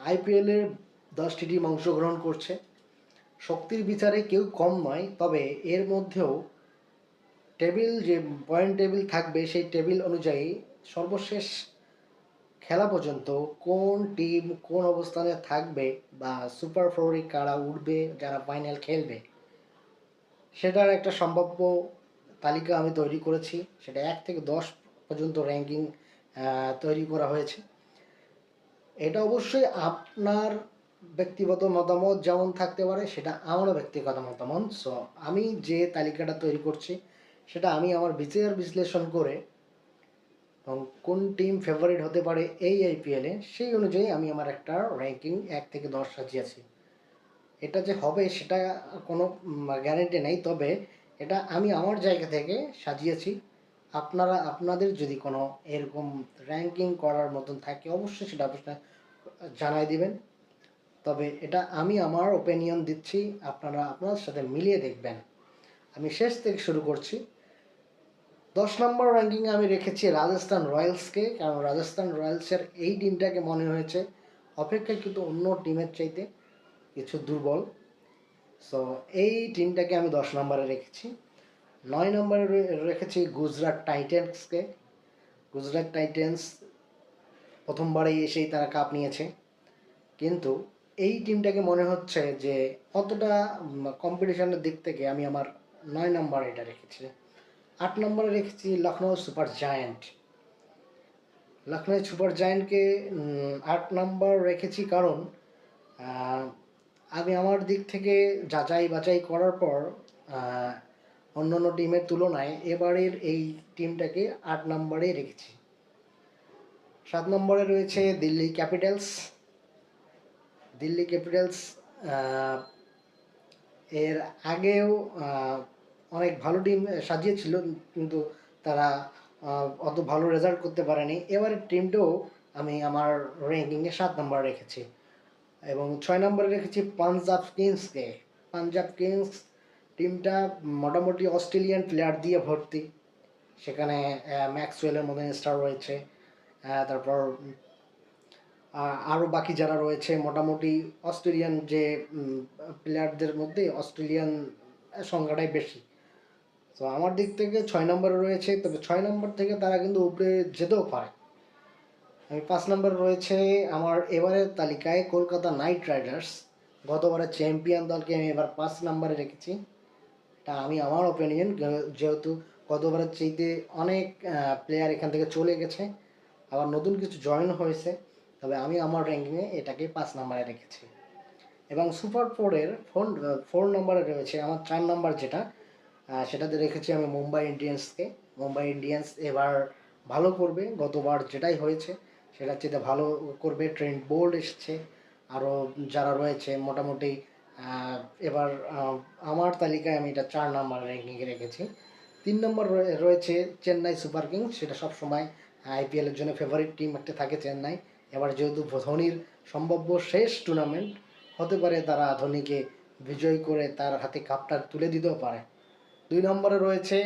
আইপিএলের 10টি টিম অংশগ্রহণ করছে। শক্তির বিচারে কেউ কম নয়, তবে এর মধ্যেও টেবিল যে পয়েন্ট টেবিল থাকবে সেই টেবিল অনুযায়ী সর্বশেষ খেলা পর্যন্ত কোন টিম কোন অবস্থানে থাকবে বা সুপার ফোরে কারা উঠবে, যারা ফাইনাল খেলবে, সেটার একটা সম্ভাব্য তালিকা আমি তৈরি করেছি। সেটা 1 থেকে 10 পর্যন্ত র্যাঙ্কিং তৈরি করা হয়েছে। এটা অবশ্যই আপনার ব্যক্তিগত মতামত যেমন থাকতে পারে, সেটা আমারও ব্যক্তিগত মতামত। সো আমি যে তালিকাটা তৈরি করছি সেটা আমি আমার বিচার বিশ্লেষণ করে এবং কোন টিম ফেভারিট হতে পারে এই আইপিএলে সেই অনুযায়ী আমি আমার একটা র্যাঙ্কিং 1 থেকে 10 সাজিয়েছি। এটা যে হবে সেটা কোনো গ্যারেন্টি নেই, তবে এটা আমি আমার জায়গা থেকে সাজিয়েছি। আপনারা আপনাদের যদি কোনো এরকম র্যাঙ্কিং করার মতন থাকে অবশ্যই সেটা আপনারা জানাই দিবেন। তবে এটা আমি আমার ওপিনিয়ন দিচ্ছি, আপনারা আপনার সাথে মিলিয়ে দেখবেন। আমি শেষ থেকে শুরু করছি। 10 নম্বর র্যাঙ্কিংয়ে আমি রেখেছি রাজস্থান রয়্যালসকে, কারণ রাজস্থান রয়্যালসের এই টিমটাকে মনে হয়েছে অপেক্ষাকৃত অন্য টিমের চাইতে কিছু দুর্বল। সো এই টিমটাকে আমি 10 নম্বরে রেখেছি। 9 নম্বরে রেখেছি গুজরাট টাইটেন্সকে। গুজরাট টাইটেন্স প্রথমবারেই এসেই তারা কাপ নিয়েছে, কিন্তু এই টিমটাকে মনে হচ্ছে যে অতটা কম্পিটিশনের দিক থেকে আমি আমার 9 নম্বরে এটা রেখেছি। 8 নম্বরে রেখেছি Lucknow super giant. Lucknow super জায়ান্টকে 8 নম্বর রেখেছি কারণ আমি আমার দিক থেকে যাচাই বাছাই করার পর অন্যান্য টিমের তুলনায় এবারের এই টিমটাকে 8 নম্বরে রেখেছি। 7 নম্বরে রয়েছে দিল্লি ক্যাপিটালস। দিল্লি ক্যাপিটালস এর আগেও অনেক ভালো টিম সাজিয়েছিল, কিন্তু তারা অত ভালো রেজাল্ট করতে পারেনি। এবারের টিমটাও আমি আমার র্যাঙ্কিংয়ে 7 নম্বরে রেখেছি। এবং 6 নম্বরে রেখেছি পাঞ্জাব কিংসকে। পাঞ্জাব কিংস টিমটা মোটামুটি অস্ট্রেলিয়ান প্লেয়ার দিয়ে ভর্তি। সেখানে ম্যাক্সওয়েলের মতো স্টার রয়েছে, তারপর আরও বাকি যারা রয়েছে মোটামুটি অস্ট্রেলিয়ান যে প্লেয়ারদের মধ্যে অস্ট্রেলিয়ান সংখ্যাটাই বেশি। তো আমার দিক থেকে 6 নম্বরে রয়েছে, তবে 6 নম্বর থেকে তারা কিন্তু উপরে যেতেও পারে। আমি 5 নম্বরে রয়েছে আমার এবারের তালিকায় কলকাতা নাইট রাইডার্স। গতবারের চ্যাম্পিয়ন দলকে আমি এবার 5 নম্বরে রেখেছি। এটা আমি আমার ওপিনিয়ন, যেহেতু গতবারের চাইতে অনেক প্লেয়ার এখান থেকে চলে গেছে, আবার নতুন কিছু জয়েন হয়েছে, তবে আমি আমার র্যাঙ্কিংয়ে এটাকে 5 নম্বরে রেখেছি। এবং সুপার ফোরের 4 নম্বরে রয়েছে আমার 4 নম্বর যেটা, সেটাতে রেখেছি আমি মুম্বাই ইন্ডিয়ান্সকে। মুম্বাই ইন্ডিয়ান্স এবার ভালো করবে, গতবার যেটাই হয়েছে সেটার চেয়ে ভালো করবে। ট্রেন্ট বোল্ট এসছে, আরও যারা রয়েছে মোটামুটি এবার আমার তালিকায় আমি এটা 4 নম্বর র্যাঙ্কিংয়ে রেখেছি। 3 নম্বর রয়েছে চেন্নাই সুপার কিংস। সেটা সবসময় আইপিএলের জন্য ফেভারিট টিম একটা থাকে চেন্নাই। এবার যেহেতু ধোনির সম্ভাব্য শেষ টুর্নামেন্ট হতে পারে, তারা ধোনিকে বিজয় করে তার হাতে কাপটা তুলে দিতেও পারে। 2 নম্বরে রয়েছে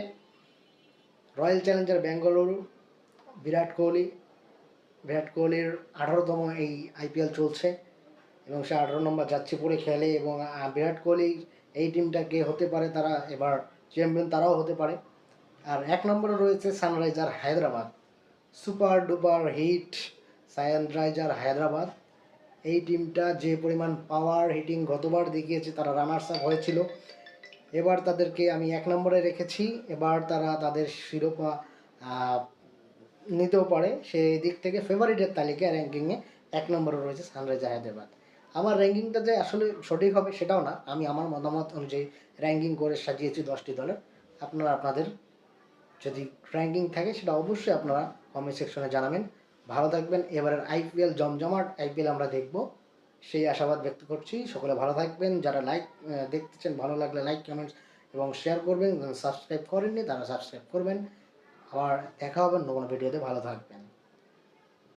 রয়্যাল চ্যালেঞ্জার বেঙ্গালুরু। বিরাট কোহলির 18তম এই আইপিএল চলছে এবং সে 18 নম্বর যাচ্ছে পরে খেলে, এবং বিরাট কোহলি এই টিমটাকে হতে পারে তারা এবার চ্যাম্পিয়ন, তারাও হতে পারে। আর 1 নম্বরে রয়েছে Sunriser Hyderabad. Super duper hit Sunriser Hyderabad. এই টিমটা যে পরিমাণ পাওয়ার হিটিং গতবার দেখিয়েছে, তারা রানার্স আপ হয়েছিল, এবার তাদেরকে আমি 1 নম্বরে রেখেছি। এবার তারা তাদের শিরোপা নিতেও পারে, সেই দিক থেকে ফেভারিটের তালিকায় র্যাঙ্কিংয়ে 1 নম্বরে রয়েছে সানরাইজার হায়দ্রাবাদ। আমার র্যাঙ্কিংটা যে আসলে সঠিক হবে সেটাও না, আমি আমার মতামত অনুযায়ী র্যাঙ্কিং করে সাজিয়েছি 10টি দলের। আপনারা আপনাদের যদি র্যাঙ্কিং থাকে সেটা অবশ্যই আপনারা কমেন্ট সেকশনে জানাবেন। ভালো থাকবেন। এবারের আইপিএল জমজমাট আইপিএল আমরা দেখব সেই আশাবাদ ব্যক্ত করছি। সকলে ভালো থাকবেন। যারা দেখতেছেন, ভালো লাগলে লাইক কমেন্টস এবং শেয়ার করবেন। সাবস্ক্রাইব করেননি তারা সাবস্ক্রাইব করবেন। আবার দেখা হবে অন্য কোনো ভিডিওতে। ভালো থাকবেন।